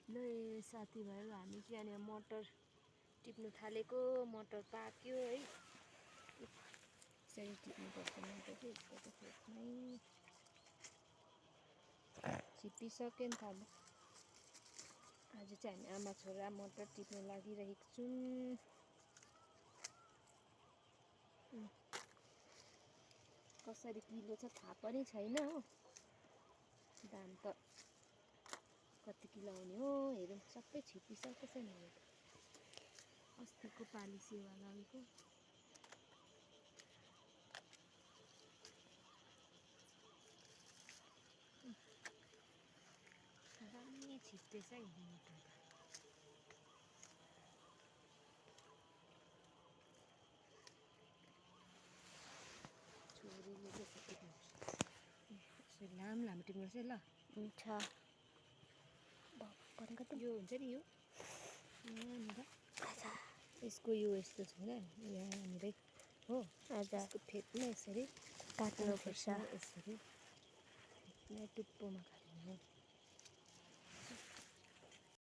ल साथीभाइहरू हामी चाहिँ यहाँनिर मटर टिप्नु थालेको। मटर पाक्यो है, यसरी टिप्नुपर्छ मटर चाहिँ। यसको चाहिँ फेदमै छिप्पिसक्यो नि त। आज चाहिँ हामी आमा छोरा मटर टिप्नु लागिरहेको छौँ। कसरी किलो छ थाहा पनि छैन हो, दाम त कति किलो आउने हो हेरौँ। सबै छिप्पिसकेको छ नि, अस्तिको पालि सेवा लगेको। दामी छिप्दैछ है मटर त। छोरीले चाहिँ यसो टिप्नुपर्छ, यसो लामो लामो टिप्नुपर्छ है। ल हुन्छ यो हुन्छ नि, यो यहाँनिर यसको यो यस्तो छैन यहाँनिरै हो। यसको फेदमा यसरी काट्नुपर्छ। यसरी फेदमा टुप्पोमा काट्नु हो।